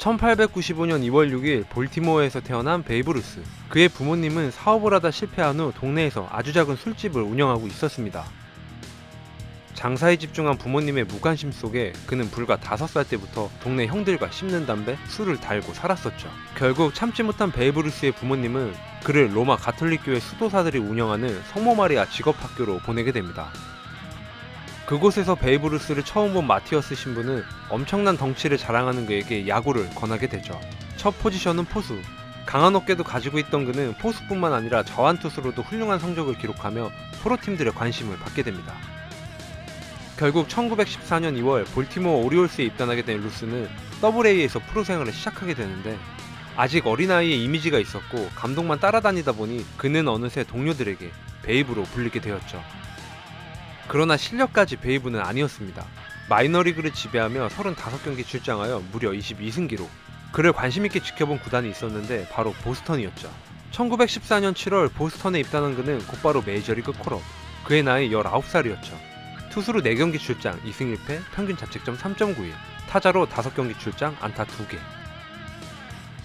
1895년 2월 6일 볼티모어에서 태어난 베이브 루스. 그의 부모님은 사업을 하다 실패한 후 동네에서 아주 작은 술집을 운영하고 있었습니다. 장사에 집중한 부모님의 무관심 속에 그는 불과 5살 때부터 동네 형들과 씹는 담배, 술을 달고 살았었죠. 결국 참지 못한 베이브 루스의 부모님은 그를 로마 가톨릭교회 수도사들이 운영하는 성모 마리아 직업학교로 보내게 됩니다. 그곳에서 베이브 루스를 처음 본 마티어스 신부는 엄청난 덩치를 자랑하는 그에게 야구를 권하게 되죠. 첫 포지션은 포수. 강한 어깨도 가지고 있던 그는 포수뿐만 아니라 저한투수로도 훌륭한 성적을 기록하며 프로팀들의 관심을 받게 됩니다. 결국 1914년 2월 볼티모어 오리올스에 입단하게 된 루스는 더블A에서 프로 생활을 시작하게 되는데 아직 어린아이의 이미지가 있었고 감독만 따라다니다 보니 그는 어느새 동료들에게 베이브로 불리게 되었죠. 그러나 실력까지 베이브는 아니었습니다. 마이너리그를 지배하며 35경기 출장하여 무려 22승 기록. 그를 관심있게 지켜본 구단이 있었는데 바로 보스턴이었죠. 1914년 7월 보스턴에 입단한 그는 곧바로 메이저리그 콜업. 그의 나이 19살이었죠. 투수로 4경기 출장, 2승 1패, 평균 자책점 3.91, 타자로 5경기 출장, 안타 2개.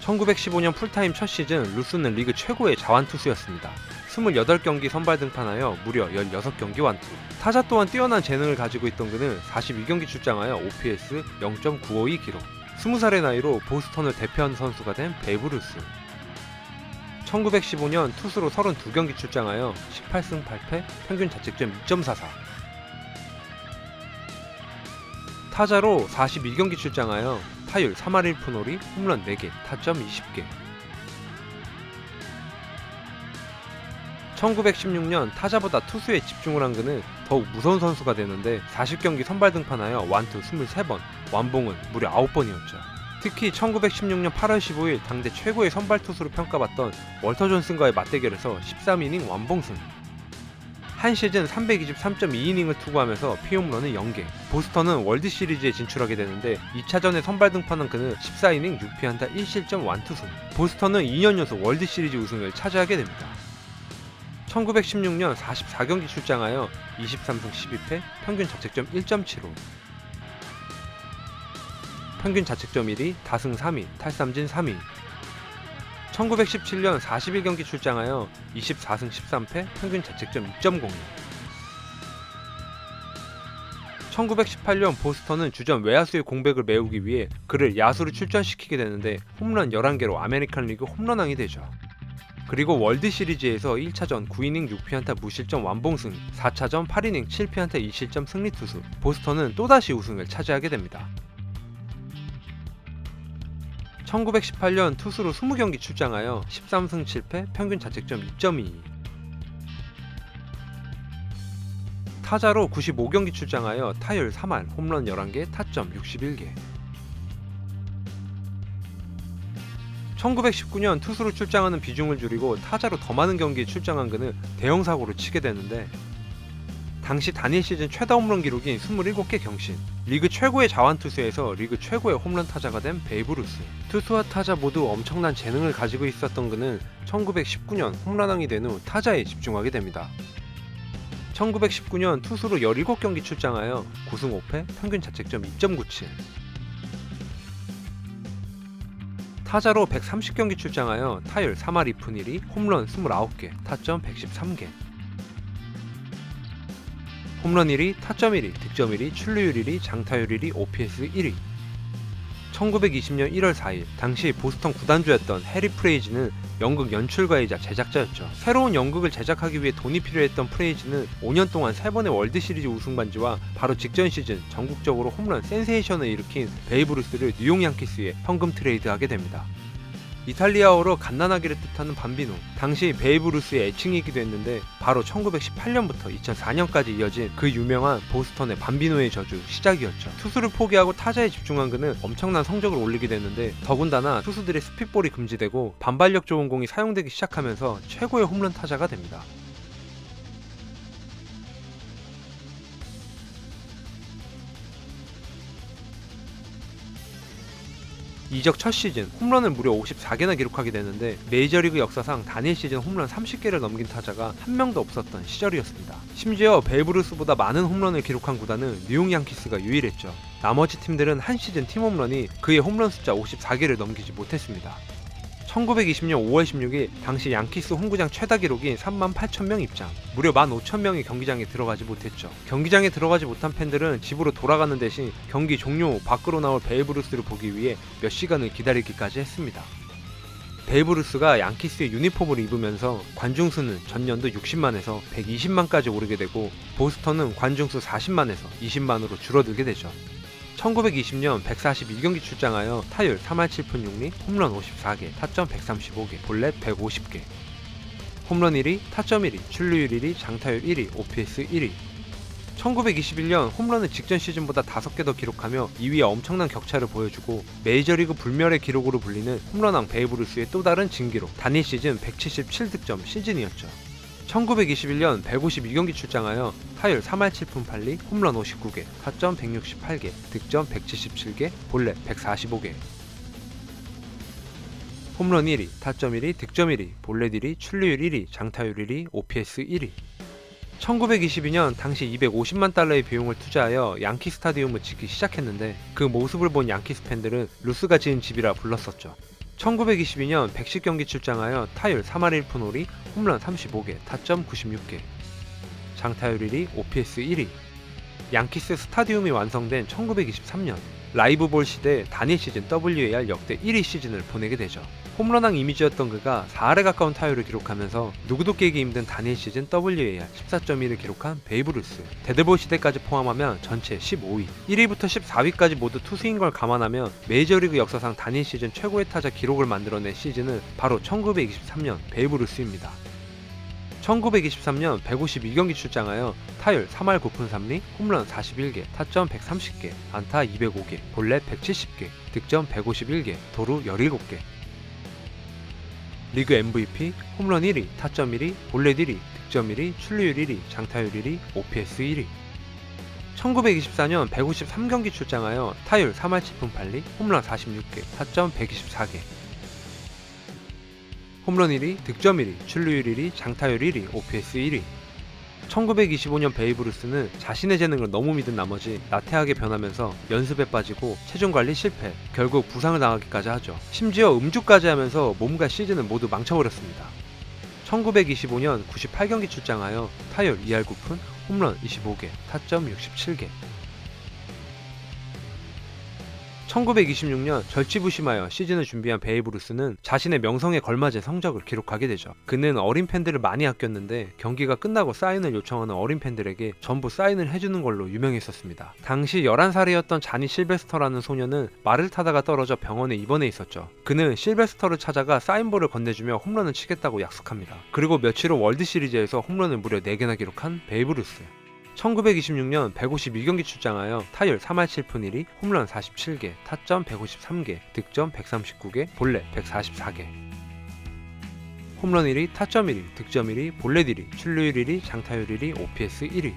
1915년 풀타임 첫 시즌 루스는 리그 최고의 자완투수였습니다. 28경기 선발 등판하여 무려 16경기 완투. 타자 또한 뛰어난 재능을 가지고 있던 그는 42경기 출장하여 OPS 0.952 기록. 20살의 나이로 보스턴을 대표하는 선수가 된 베이브 루스. 1915년 투수로 32경기 출장하여 18승 8패, 평균 자책점 2.44. 타자로 42경기 출장하여 타율 3할 1푼 5리, 홈런 4개, 타점 20개. 1916년 타자보다 투수에 집중을 한 그는 더욱 무서운 선수가 되는데 40경기 선발 등판하여 완투 23번, 완봉은 무려 9번이었죠. 특히 1916년 8월 15일 당대 최고의 선발 투수로 평가받던 월터 존슨과의 맞대결에서 13이닝 완봉승. 한 시즌 323.2이닝을 투구하면서 피홈런은 0개. 보스턴은 월드시리즈에 진출하게 되는데 2차전에 선발 등판한 그는 14이닝 6피안타 1실점 완투승. 보스턴은 2년 연속 월드시리즈 우승을 차지하게 됩니다. 1916년 44경기 출장하여 23승 12패, 평균 자책점 1.75. 평균 자책점 1위, 다승 3위, 탈삼진 3위. 1917년 41경기 출장하여 24승 13패, 평균 자책점 2.02. 1918년 보스턴은 주전 외야수의 공백을 메우기 위해 그를 야수로 출전시키게 되는데 홈런 11개로 아메리칸 리그 홈런왕이 되죠. 그리고 월드시리즈에서 1차전 9이닝 6피안타 무실점 완봉승, 4차전 8이닝 7피안타 2실점 승리투수, 보스턴은 또다시 우승을 차지하게 됩니다. 1918년 투수로 20경기 출장하여 13승 7패, 평균 자책점 2.22. 타자로 95경기 출장하여 타율 3할, 홈런 11개, 타점 61개. 1919년 투수로 출장하는 비중을 줄이고 타자로 더 많은 경기에 출장한 그는 대형 사고를 치게 되는데 당시 단일 시즌 최다 홈런 기록인 27개 경신, 리그 최고의 자완투수에서 리그 최고의 홈런 타자가 된 베이브 루스. 투수와 타자 모두 엄청난 재능을 가지고 있었던 그는 1919년 홈런왕이 된 후 타자에 집중하게 됩니다. 1919년 투수로 17경기 출장하여 9승 5패, 평균 자책점 2.97. 타자로 130경기 출장하여 타율 3할 2푼 1리, 홈런 29개, 타점 113개. 홈런 1위, 타점 1위, 득점 1위, 출루율 1위, 장타율 1위, OPS 1위. 1920년 1월 4일, 당시 보스턴 구단주였던 해리 프레이지는 연극 연출가이자 제작자였죠. 새로운 연극을 제작하기 위해 돈이 필요했던 프레이지는 5년 동안 3번의 월드시리즈 우승 반지와 바로 직전 시즌 전국적으로 홈런 센세이션을 일으킨 베이브 루스를 뉴욕 양키스에 현금 트레이드하게 됩니다. 이탈리아어로 갓난아기를 뜻하는 밤비노, 당시 베이브 루스의 애칭이기도 했는데 바로 1918년부터 2004년까지 이어진 그 유명한 보스턴의 밤비노의 저주 시작이었죠. 투수를 포기하고 타자에 집중한 그는 엄청난 성적을 올리게 됐는데 더군다나 투수들의 스핏볼이 금지되고 반발력 좋은 공이 사용되기 시작하면서 최고의 홈런 타자가 됩니다. 이적 첫 시즌 홈런을 무려 54개나 기록하게 되는데 메이저리그 역사상 단일 시즌 홈런 30개를 넘긴 타자가 한 명도 없었던 시절이었습니다. 심지어 베이브 루스보다 많은 홈런을 기록한 구단은 뉴욕 양키스가 유일했죠. 나머지 팀들은 한 시즌 팀 홈런이 그의 홈런 숫자 54개를 넘기지 못했습니다. 1920년 5월 16일 당시 양키스 홈구장 최다 기록인 38,000명 입장, 무려 15,000명이 경기장에 들어가지 못했죠. 경기장에 들어가지 못한 팬들은 집으로 돌아가는 대신 경기 종료 후 밖으로 나올 베이브 루스를 보기 위해 몇 시간을 기다리기까지 했습니다. 베이브 루스가 양키스의 유니폼을 입으면서 관중수는 전년도 60만에서 120만까지 오르게 되고 보스턴은 관중수 40만에서 20만으로 줄어들게 되죠. 1920년 142경기 출장하여 타율 3할 7푼 6리, 홈런 54개, 타점 135개, 볼넷 150개. 홈런 1위, 타점 1위, 출루율 1위, 장타율 1위, OPS 1위. 1921년 홈런을 직전 시즌보다 5개 더 기록하며 2위에 엄청난 격차를 보여주고 메이저리그 불멸의 기록으로 불리는 홈런왕 베이브 루스의 또 다른 진기록, 단일 시즌 177득점 시즌이었죠. 1921년 152경기 출장하여 타율 3할 7푼 8리, 홈런 59개, 타점 168개, 득점 177개, 볼넷 145개. 홈런 1위, 타점 1위, 득점 1위, 볼넷 1위, 출루율 1위, 장타율 1위, OPS 1위. 1922년 당시 250만 달러의 비용을 투자하여 양키 스타디움을 짓기 시작했는데 그 모습을 본 양키스 팬들은 루스가 지은 집이라 불렀었죠. 1922년 110경기 출장하여 타율 3할 1푼 5리, 홈런 35개, 타점 96개, 장타율 1위, OPS 1위. 양키스 스타디움이 완성된 1923년, 라이브볼 시대 단일 시즌 WAR 역대 1위 시즌을 보내게 되죠. 홈런왕 이미지였던 그가 4할에 가까운 타율을 기록하면서 누구도 깨기 힘든 단일 시즌 WAR 14.1을 기록한 베이브 루스. 데드볼 시대까지 포함하면 전체 15위, 1위부터 14위까지 모두 투수인 걸 감안하면 메이저리그 역사상 단일 시즌 최고의 타자 기록을 만들어낸 시즌은 바로 1923년 베이브 루스입니다. 1923년 152경기 출장하여 타율 3할 9푼 3리, 홈런 41개, 타점 130개, 안타 205개, 볼넷 170개, 득점 151개, 도루 17개. 리그 MVP, 홈런 1위, 타점 1위, 볼넷 1위, 득점 1위, 출루율 1위, 장타율 1위, OPS 1위. 1924년 153경기 출장하여 타율 3할 7푼 8리, 홈런 46개, 타점 124개. 홈런 1위, 득점 1위, 출루율 1위, 장타율 1위, OPS 1위. 1925년 베이브 루스는 자신의 재능을 너무 믿은 나머지 나태하게 변하면서 연습에 빠지고 체중 관리 실패, 결국 부상을 당하기까지 하죠. 심지어 음주까지 하면서 몸과 시즌을 모두 망쳐버렸습니다. 1925년 98경기 출장하여 타율 2할 9푼, 홈런 25개, 타점 67개. 1926년 절치부심하여 시즌을 준비한 베이브 루스는 자신의 명성에 걸맞은 성적을 기록하게 되죠. 그는 어린 팬들을 많이 아꼈는데 경기가 끝나고 사인을 요청하는 어린 팬들에게 전부 사인을 해주는 걸로 유명했었습니다. 당시 11살이었던 자니 실베스터라는 소녀는 말을 타다가 떨어져 병원에 입원해 있었죠. 그는 실베스터를 찾아가 사인볼을 건네주며 홈런을 치겠다고 약속합니다. 그리고 며칠 후 월드시리즈에서 홈런을 무려 4개나 기록한 베이브 루스. 1926년 152경기 출장하여 타율 3할 7푼 1리, 홈런 47개, 타점 153개, 득점 139개, 볼넷 144개. 홈런 1위, 타점 1위, 득점 1위, 볼넷 1위, 출루율 1위, 장타율 1위, OPS 1위.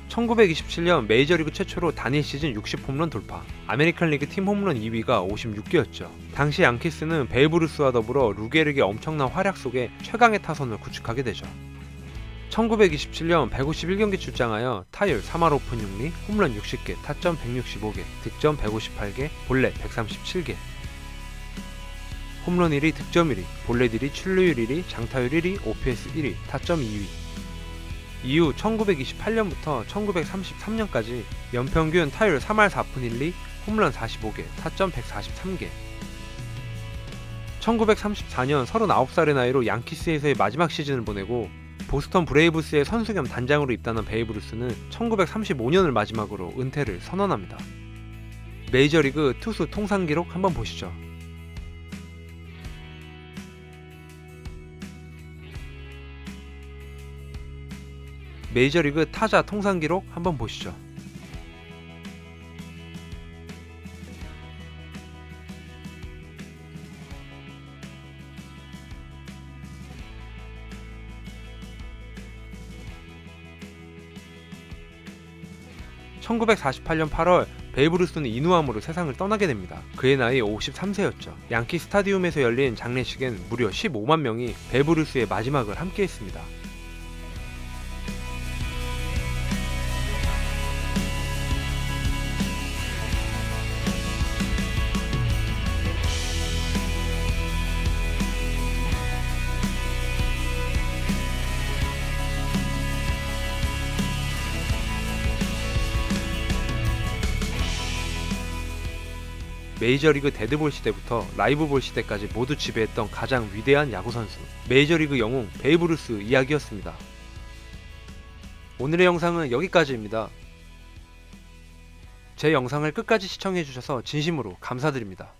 1927년 메이저리그 최초로 단일 시즌 60홈런 돌파, 아메리칸 리그 팀 홈런 2위가 56개였죠. 당시 양키스는 베이브 루스와 더불어 루게릭의 엄청난 활약 속에 최강의 타선을 구축하게 되죠. 1927년 151경기 출장하여 타율 3할 5푼 6리, 홈런 60개, 타점 165개, 득점 158개, 볼넷 137개. 홈런 1위, 득점 1위, 볼넷 1위, 출루율 1위, 장타율 1위, OPS 1위, 타점 2위. 이후 1928년부터 1933년까지 연평균 타율 3할 4푼 1리, 홈런 45개, 타점 143개. 1934년 39살의 나이로 양키스에서의 마지막 시즌을 보내고 보스턴 브레이브스의 선수 겸 단장으로 입단한 베이브 루스는 1935년을 마지막으로 은퇴를 선언합니다. 메이저리그 투수 통산 기록 한번 보시죠. 메이저리그 타자 통산 기록 한번 보시죠. (1948년 8월) 베이브 루스는 인후암으로 세상을 떠나게 됩니다. 그의 나이 53세였죠. 양키 스타디움에서 열린 장례식엔 무려 15만 명이 베이브 루스의 마지막을 함께했습니다. 메이저리그 데드볼 시대부터 라이브볼 시대까지 모두 지배했던 가장 위대한 야구선수, 메이저리그 영웅 베이브 루스 이야기였습니다. 오늘의 영상은 여기까지입니다. 제 영상을 끝까지 시청해주셔서 진심으로 감사드립니다.